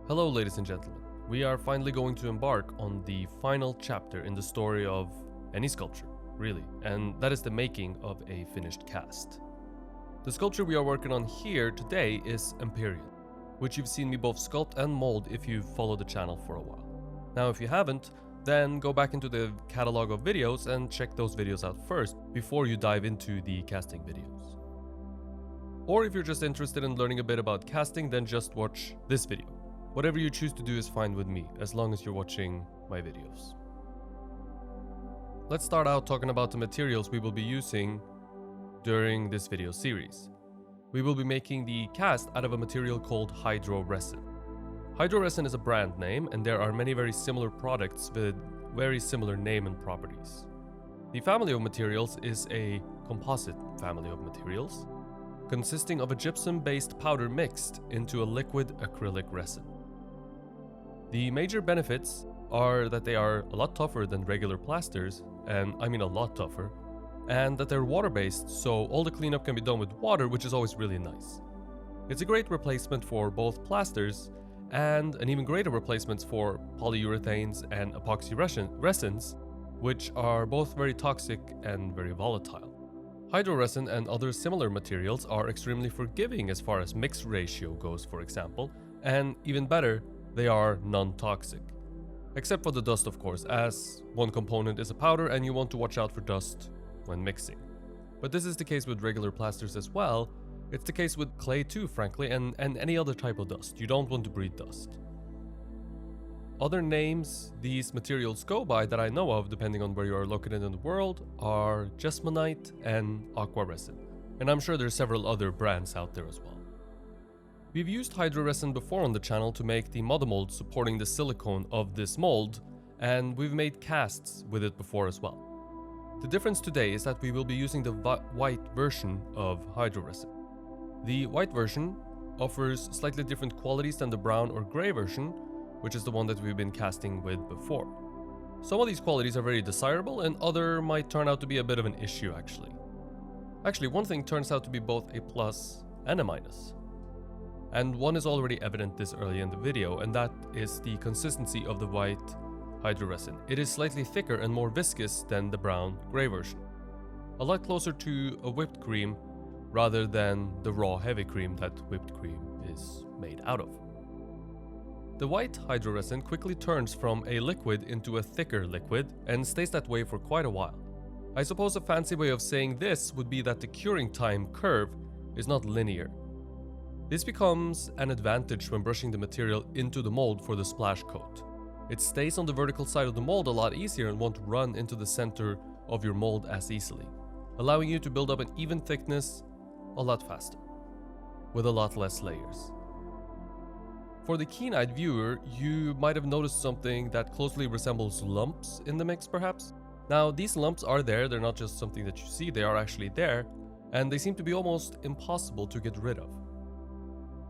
Hello ladies and gentlemen, we are finally going to embark on the final chapter in the story of any sculpture, really, and that is the making of a finished cast. The sculpture we are working on here today is Empyrean, which you've seen me both sculpt and mold if you've followed the channel for a while. Now if you haven't, then go back into the catalog of videos and check those videos out first before you dive into the casting videos. Or if you're just interested in learning a bit about casting, then just watch this video. Whatever you choose to do is fine with me, as long as you're watching my videos. Let's start out talking about the materials we will be using during this video series. We will be making the cast out of a material called Hydro-Resin. Hydro-Resin is a brand name, and there are many very similar products with very similar name and properties. The family of materials is a composite family of materials, consisting of a gypsum-based powder mixed into a liquid acrylic resin. The major benefits are that they are a lot tougher than regular plasters, and I mean a lot tougher, and that they're water-based, so all the cleanup can be done with water, which is always really nice. It's a great replacement for both plasters and an even greater replacement for polyurethanes and epoxy resins, which are both very toxic and very volatile. Hydro-resin and other similar materials are extremely forgiving as far as mix ratio goes, for example, and even better, they are non-toxic. Except for the dust, of course, as one component is a powder and you want to watch out for dust when mixing. But this is the case with regular plasters as well. It's the case with clay too, frankly, and any other type of dust. You don't want to breathe dust. Other names these materials go by that I know of, depending on where you are located in the world, are Jesmonite and Aqua Resin. And I'm sure there's several other brands out there as well. We've used Hydro-Resin before on the channel to make the mother mold supporting the silicone of this mold, and we've made casts with it before as well. The difference today is that we will be using the white version of Hydro-Resin. The white version offers slightly different qualities than the brown or gray version, which is the one that we've been casting with before. Some of these qualities are very desirable, and other might turn out to be a bit of an issue actually. Actually, one thing turns out to be both a plus and a minus. And one is already evident this early in the video, and that is the consistency of the white Hydro-Resin. It is slightly thicker and more viscous than the brown gray version. A lot closer to a whipped cream rather than the raw heavy cream that whipped cream is made out of. The white Hydro-Resin quickly turns from a liquid into a thicker liquid and stays that way for quite a while. I suppose a fancy way of saying this would be that the curing time curve is not linear. This becomes an advantage when brushing the material into the mold for the splash coat. It stays on the vertical side of the mold a lot easier and won't run into the center of your mold as easily, allowing you to build up an even thickness a lot faster, with a lot less layers. For the keen-eyed viewer, you might have noticed something that closely resembles lumps in the mix perhaps. Now these lumps are there, they're not just something that you see, they are actually there, and they seem to be almost impossible to get rid of.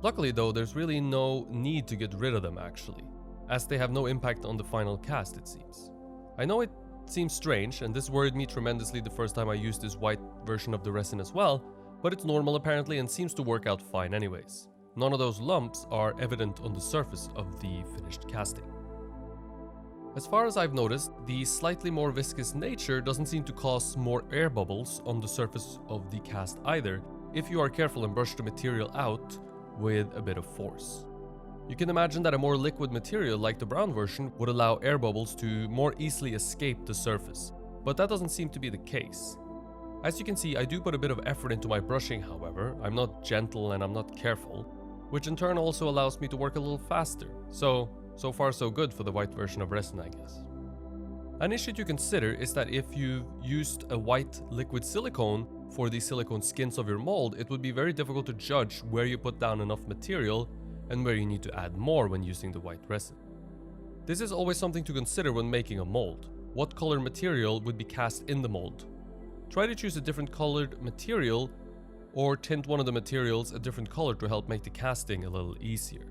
Luckily though, there's really no need to get rid of them actually, as they have no impact on the final cast it seems. I know it seems strange, and this worried me tremendously the first time I used this white version of the resin as well, but it's normal apparently and seems to work out fine anyways. None of those lumps are evident on the surface of the finished casting. As far as I've noticed, the slightly more viscous nature doesn't seem to cause more air bubbles on the surface of the cast either, if you are careful and brush the material out with a bit of force. You can imagine that a more liquid material like the brown version would allow air bubbles to more easily escape the surface, but that doesn't seem to be the case. As you can see, I do put a bit of effort into my brushing, however. I'm not gentle and I'm not careful, which in turn also allows me to work a little faster. So far so good for the white version of resin, I guess. An issue to consider is that if you've used a white liquid silicone for the silicone skins of your mold, it would be very difficult to judge where you put down enough material and where you need to add more when using the white resin. This is always something to consider when making a mold. What color material would be cast in the mold? Try to choose a different colored material or tint one of the materials a different color to help make the casting a little easier.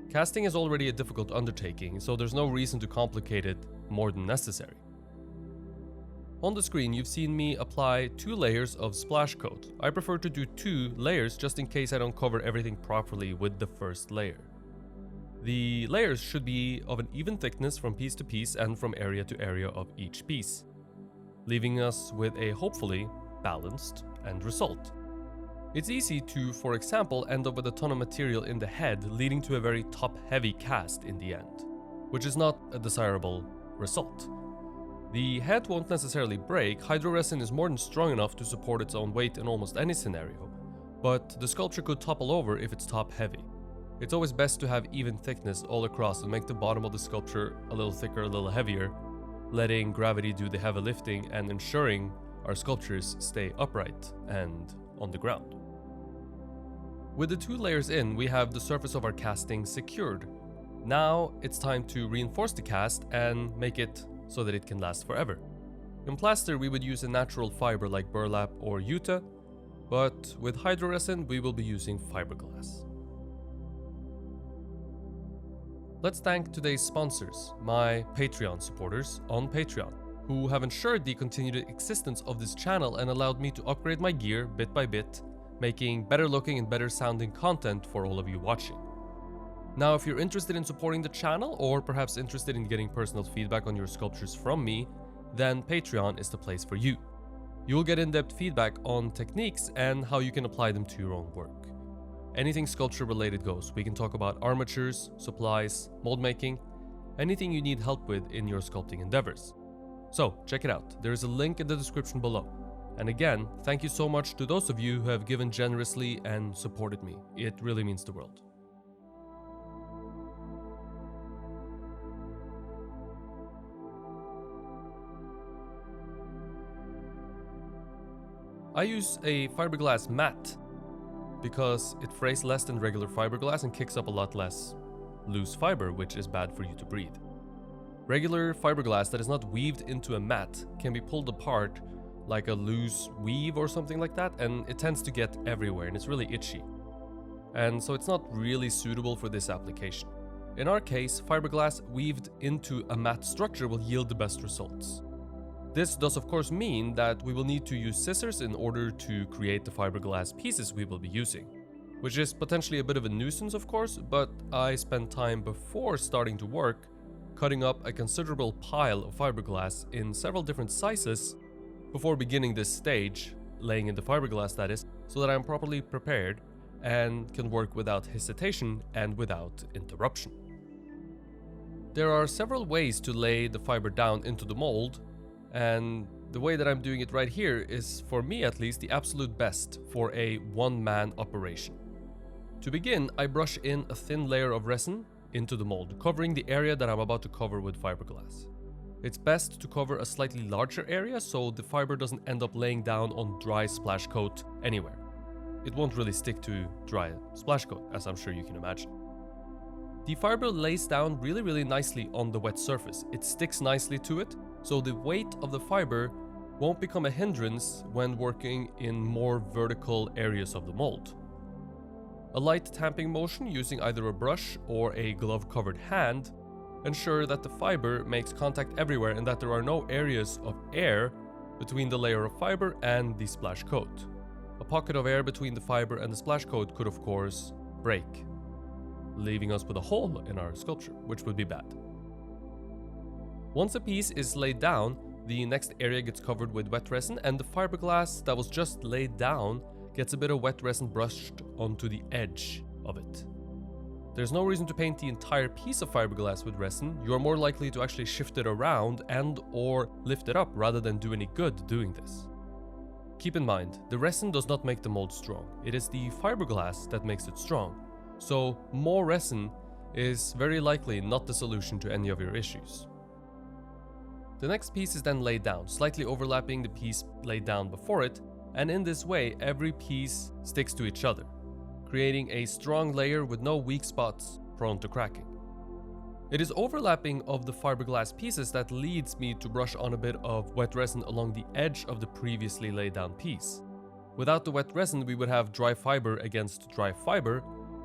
Casting is already a difficult undertaking, so there's no reason to complicate it more than necessary. On the screen you've seen me apply 2 layers of splash coat. I prefer to do 2 layers just in case I don't cover everything properly with the first layer. The layers should be of an even thickness from piece to piece and from area to area of each piece, leaving us with a hopefully balanced end result. It's easy to, for example, end up with a ton of material in the head, leading to a very top-heavy cast in the end, which is not a desirable result. The head won't necessarily break. Hydro-Resin is more than strong enough to support its own weight in almost any scenario, but the sculpture could topple over if it's top-heavy. It's always best to have even thickness all across and make the bottom of the sculpture a little thicker, a little heavier, letting gravity do the heavy lifting and ensuring our sculptures stay upright and on the ground. With the 2 layers in, we have the surface of our casting secured. Now it's time to reinforce the cast and make it so that it can last forever. In plaster, we would use a natural fiber like burlap or jute, but with Hydro-Resin, we will be using fiberglass. Let's thank today's sponsors, my Patreon supporters on Patreon, who have ensured the continued existence of this channel and allowed me to upgrade my gear bit by bit, making better looking and better sounding content for all of you watching. Now, if you're interested in supporting the channel, or perhaps interested in getting personal feedback on your sculptures from me, then Patreon is the place for you. You'll get in-depth feedback on techniques and how you can apply them to your own work. Anything sculpture related goes. We can talk about armatures, supplies, mold making, anything you need help with in your sculpting endeavors. So check it out, there is a link in the description below. And again, thank you so much to those of you who have given generously and supported me. It really means the world. I use a fiberglass mat because it frays less than regular fiberglass and kicks up a lot less loose fiber, which is bad for you to breathe. Regular fiberglass that is not weaved into a mat can be pulled apart like a loose weave or something like that, and it tends to get everywhere and it's really itchy. And so it's not really suitable for this application. In our case, fiberglass weaved into a mat structure will yield the best results. This does of course mean that we will need to use scissors in order to create the fiberglass pieces we will be using, which is potentially a bit of a nuisance of course, but I spent time before starting to work cutting up a considerable pile of fiberglass in several different sizes before beginning this stage, laying in the fiberglass that is, so that I'm properly prepared and can work without hesitation and without interruption. There are several ways to lay the fiber down into the mold, and the way that I'm doing it right here is, for me at least, the absolute best for a one-man operation. To begin, I brush in a thin layer of resin into the mold, covering the area that I'm about to cover with fiberglass. It's best to cover a slightly larger area so the fiber doesn't end up laying down on dry splash coat anywhere. It won't really stick to dry splash coat, as I'm sure you can imagine. The fiber lays down really nicely on the wet surface. It sticks nicely to it, so the weight of the fiber won't become a hindrance when working in more vertical areas of the mold. A light tamping motion using either a brush or a glove-covered hand ensure that the fiber makes contact everywhere and that there are no areas of air between the layer of fiber and the splash coat. A pocket of air between the fiber and the splash coat could of course break, leaving us with a hole in our sculpture, which would be bad. Once a piece is laid down, the next area gets covered with wet resin, and the fiberglass that was just laid down gets a bit of wet resin brushed onto the edge of it. There's no reason to paint the entire piece of fiberglass with resin. You are more likely to actually shift it around and or lift it up rather than do any good doing this. Keep in mind, the resin does not make the mold strong. It is the fiberglass that makes it strong. So more resin is very likely not the solution to any of your issues. The next piece is then laid down, slightly overlapping the piece laid down before it, and in this way every piece sticks to each other, creating a strong layer with no weak spots prone to cracking. It is overlapping of the fiberglass pieces that leads me to brush on a bit of wet resin along the edge of the previously laid down piece. Without the wet resin, we would have dry fiber against dry fiber,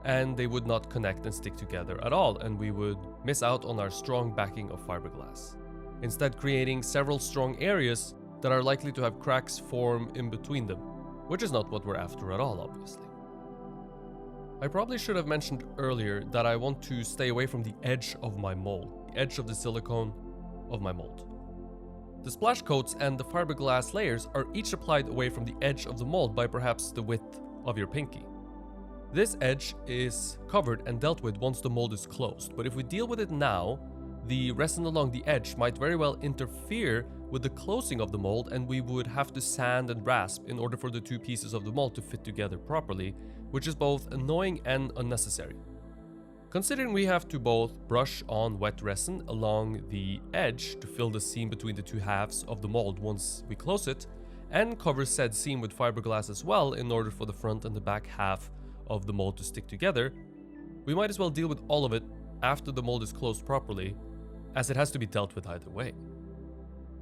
and they would not connect and stick together at all, and we would miss out on our strong backing of fiberglass, instead creating several strong areas that are likely to have cracks form in between them, which is not what we're after at all, obviously. I probably should have mentioned earlier that I want to stay away from the edge of my mold, the edge of the silicone of my mold. The splash coats and the fiberglass layers are each applied away from the edge of the mold by perhaps the width of your pinky. This edge is covered and dealt with once the mold is closed, but if we deal with it now, the resin along the edge might very well interfere with the closing of the mold, and we would have to sand and rasp in order for the two pieces of the mold to fit together properly, which is both annoying and unnecessary. Considering we have to both brush on wet resin along the edge to fill the seam between the two halves of the mold once we close it, and cover said seam with fiberglass as well in order for the front and the back half of the mold to stick together, we might as well deal with all of it after the mold is closed properly, as it has to be dealt with either way.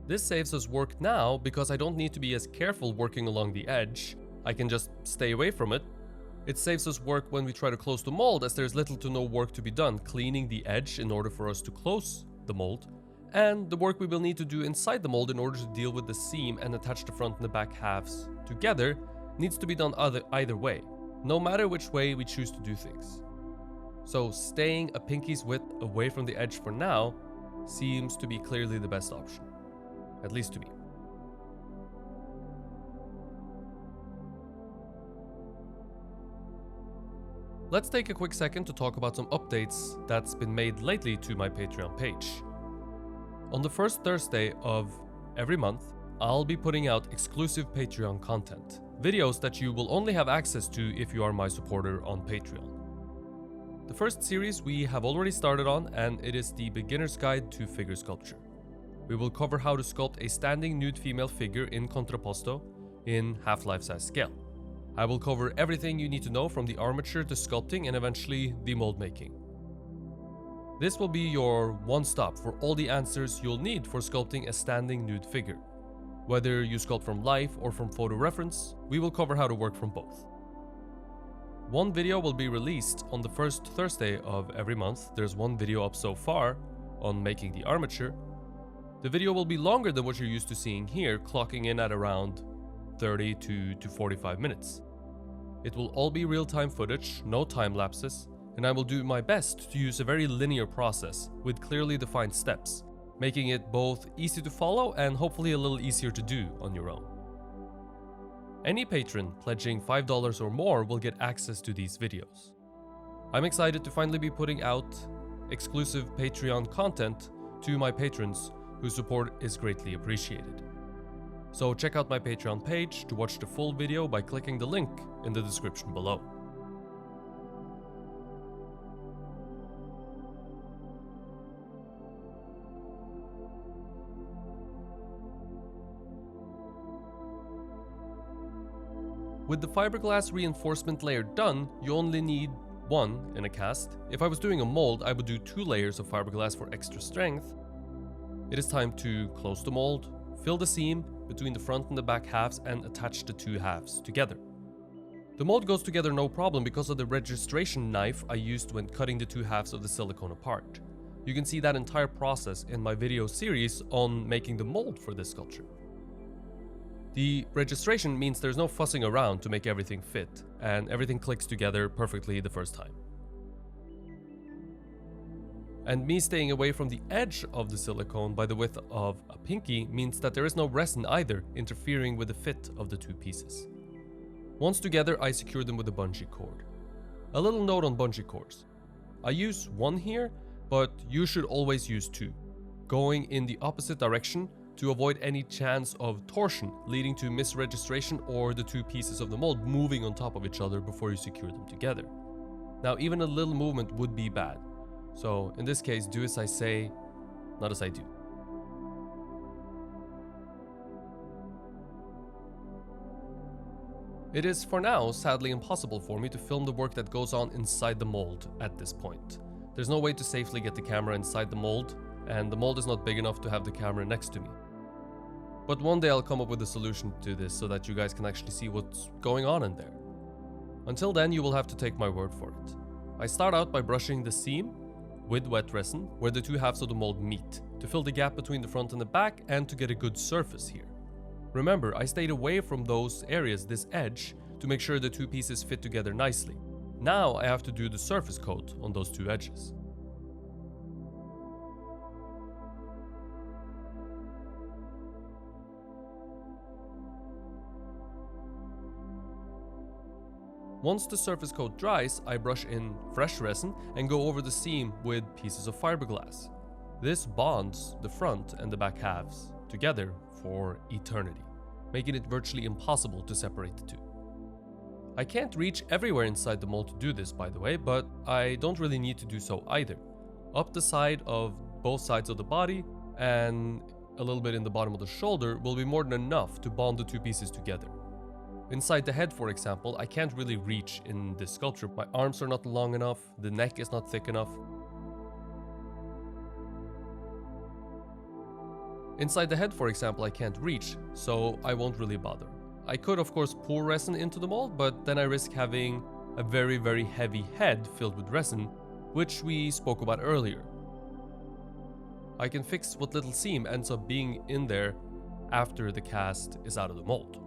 This saves us work now because I don't need to be as careful working along the edge. I can just stay away from it. It saves us work when we try to close the mold, as there's little to no work to be done cleaning the edge in order for us to close the mold, and the work we will need to do inside the mold in order to deal with the seam and attach the front and the back halves together needs to be done either way, no matter which way we choose to do things. So staying a pinky's width away from the edge for now seems to be clearly the best option, at least to me. Let's take a quick second to talk about some updates that's been made lately to my Patreon page. On the first Thursday of every month, I'll be putting out exclusive Patreon content, videos that you will only have access to if you are my supporter on Patreon. The first series we have already started on, and it is the Beginner's Guide to Figure Sculpture. We will cover how to sculpt a standing nude female figure in contrapposto in half-life size scale. I will cover everything you need to know from the armature to sculpting and eventually the mold making. This will be your one-stop for all the answers you'll need for sculpting a standing nude figure. Whether you sculpt from life or from photo reference, we will cover how to work from both. One video will be released on the first Thursday of every month. There's one video up so far on making the armature. The video will be longer than what you're used to seeing here, clocking in at around 30 to 45 minutes. It will all be real-time footage, no time lapses, and I will do my best to use a very linear process with clearly defined steps, making it both easy to follow and hopefully a little easier to do on your own. Any patron pledging $5 or more will get access to these videos. I'm excited to finally be putting out exclusive Patreon content to my patrons whose support is greatly appreciated. So check out my Patreon page to watch the full video by clicking the link in the description below. With the fiberglass reinforcement layer done, you only need one in a cast. If I was doing a mold, I would do 2 layers of fiberglass for extra strength. It is time to close the mold, fill the seam between the front and the back halves, and attach the two halves together. The mold goes together no problem because of the registration knife I used when cutting the two halves of the silicone apart. You can see that entire process in my video series on making the mold for this sculpture. The registration means there's no fussing around to make everything fit, and everything clicks together perfectly the first time. And me staying away from the edge of the silicone by the width of a pinky means that there is no resin either interfering with the fit of the two pieces. Once together, I secure them with a bungee cord. A little note on bungee cords. I use one here, but you should always use 2, going in the opposite direction to avoid any chance of torsion leading to misregistration or the two pieces of the mold moving on top of each other before you secure them together. Now, even a little movement would be bad. So in this case, do as I say, not as I do. It is for now sadly impossible for me to film the work that goes on inside the mold at this point. There's no way to safely get the camera inside the mold, and the mold is not big enough to have the camera next to me. But one day I'll come up with a solution to this so that you guys can actually see what's going on in there. Until then, you will have to take my word for it. I start out by brushing the seam with wet resin where the two halves of the mold meet, to fill the gap between the front and the back and to get a good surface here. Remember, I stayed away from those areas, this edge, to make sure the two pieces fit together nicely. Now I have to do the surface coat on those two edges. Once the surface coat dries, I brush in fresh resin and go over the seam with pieces of fiberglass. This bonds the front and the back halves together for eternity, making it virtually impossible to separate the two. I can't reach everywhere inside the mold to do this, by the way, but I don't really need to do so either. Up the side of both sides of the body and a little bit in the bottom of the shoulder will be more than enough to bond the two pieces together. Inside the head, for example, I can't really reach in this sculpture. My arms are not long enough, the neck is not thick enough. Inside the head, for example, I can't reach, so I won't really bother. I could, of course, pour resin into the mold, but then I risk having a very heavy head filled with resin, which we spoke about earlier. I can fix what little seam ends up being in there after the cast is out of the mold.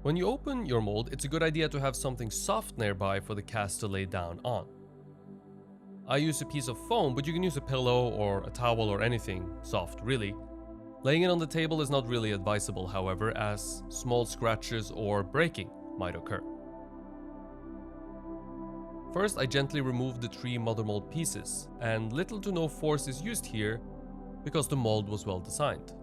When you open your mold, it's a good idea to have something soft nearby for the cast to lay down on. I use a piece of foam, but you can use a pillow or a towel or anything soft, really. Laying it on the table is not really advisable, however, as small scratches or breaking might occur. First, I gently remove the 3 mother mold pieces, and little to no force is used here because the mold was well designed.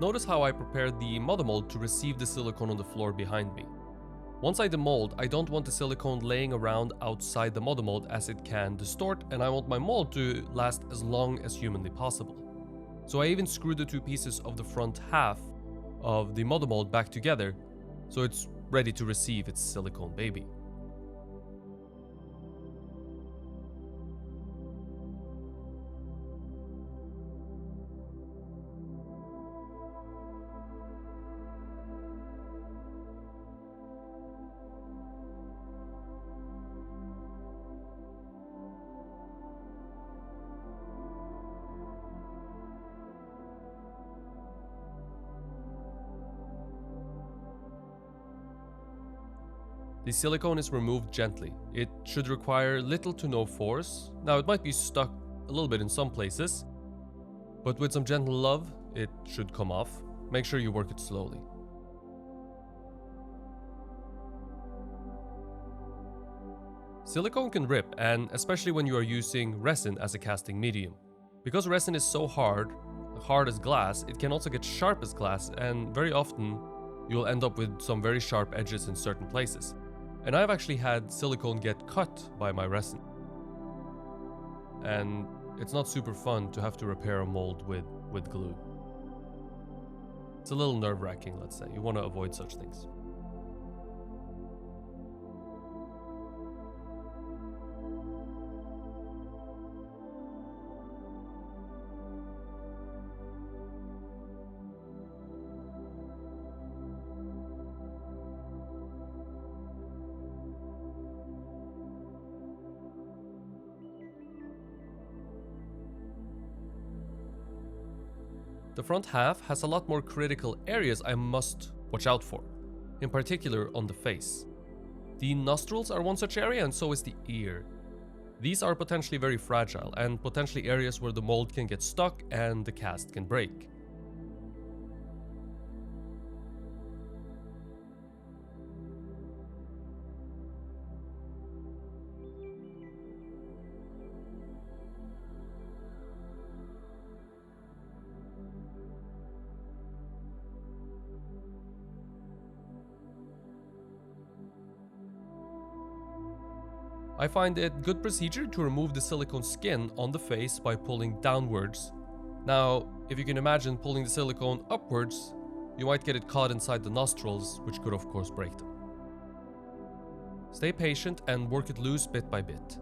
Notice how I prepared the mother mold to receive the silicone on the floor behind me. Once I demold, I don't want the silicone laying around outside the mother mold as it can distort, and I want my mold to last as long as humanly possible. So I even screwed the 2 pieces of the front half of the mother mold back together so it's ready to receive its silicone baby. The silicone is removed gently. It should require little to no force. Now it might be stuck a little bit in some places, but with some gentle love, it should come off. Make sure you work it slowly. Silicone can rip, and especially when you are using resin as a casting medium. Because resin is so hard as glass, it can also get sharp as glass, and very often you'll end up with some very sharp edges in certain places. And I've actually had silicone get cut by my resin. And it's not super fun to have to repair a mold with glue. It's a little nerve-wracking, let's say. You want to avoid such things. The front half has a lot more critical areas I must watch out for, in particular on the face. The nostrils are one such area, and so is the ear. These are potentially very fragile, and potentially areas where the mold can get stuck and the cast can break. I find it good procedure to remove the silicone skin on the face by pulling downwards. Now, if you can imagine pulling the silicone upwards, you might get it caught inside the nostrils, which could of course break them. Stay patient and work it loose bit by bit.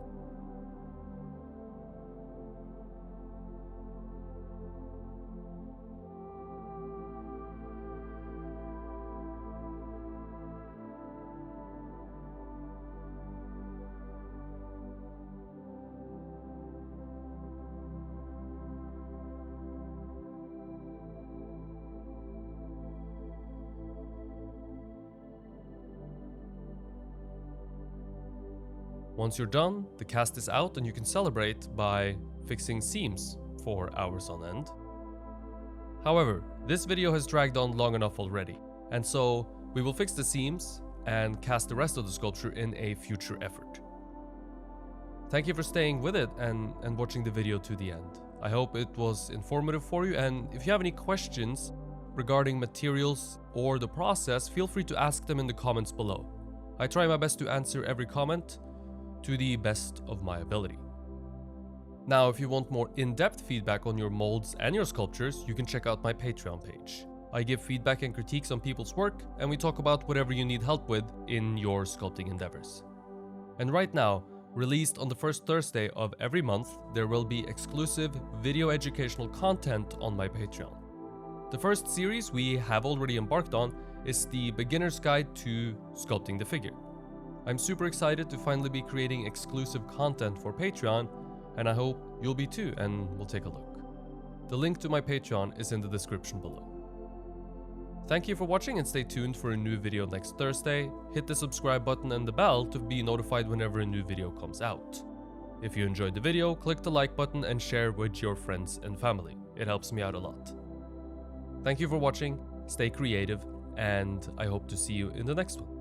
Once you're done, the cast is out and you can celebrate by fixing seams for hours on end. However, this video has dragged on long enough already, and so we will fix the seams and cast the rest of the sculpture in a future effort. Thank you for staying with it and watching the video to the end. I hope it was informative for you, and if you have any questions regarding materials or the process, feel free to ask them in the comments below. I try my best to answer every comment to the best of my ability. Now, if you want more in-depth feedback on your molds and your sculptures, you can check out my Patreon page. I give feedback and critiques on people's work, and we talk about whatever you need help with in your sculpting endeavors. And right now, released on the first Thursday of every month, there will be exclusive video educational content on my Patreon. The first series we have already embarked on is the Beginner's Guide to Sculpting the Figure. I'm super excited to finally be creating exclusive content for Patreon, and I hope you'll be too, and we'll take a look. The link to my Patreon is in the description below. Thank you for watching, and stay tuned for a new video next Thursday. Hit the subscribe button and the bell to be notified whenever a new video comes out. If you enjoyed the video, click the like button and share with your friends and family. It helps me out a lot. Thank you for watching, stay creative, and I hope to see you in the next one.